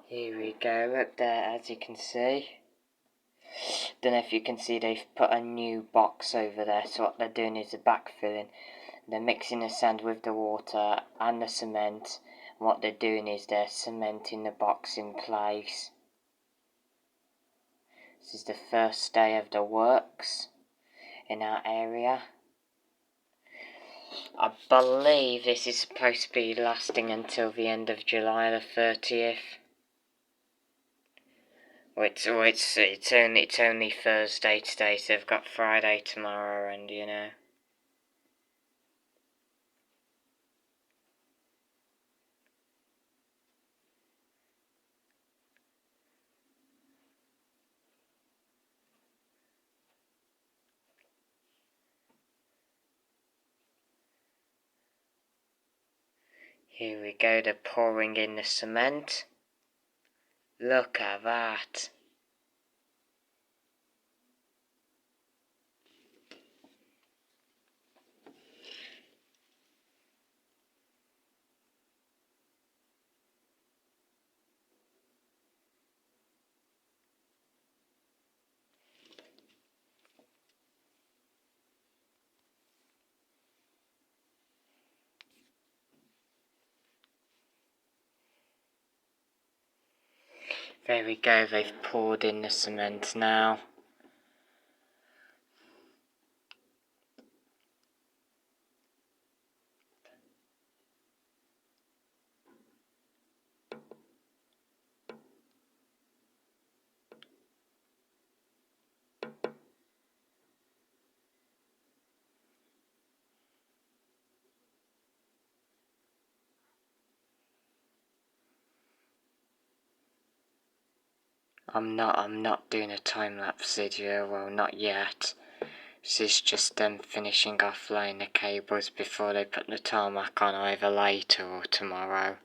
Here we go, up there as you can see. Don't know if you can see, they've put a new box over there, so what they're doing is they're backfilling. They're mixing the sand with the water and the cement, and what they're doing is they're cementing the box in place. This is the first day of the works in our area. I believe this is supposed to be lasting until the end of July the 30th. It's only Thursday today, so they've got Friday tomorrow, and you know. Here we go, they're pouring in the cement. Look at that. There we go, they've poured in the cement now. I'm not doing a time-lapse video, well, not yet. This is just them finishing off laying the cables before they put the tarmac on, either later or tomorrow.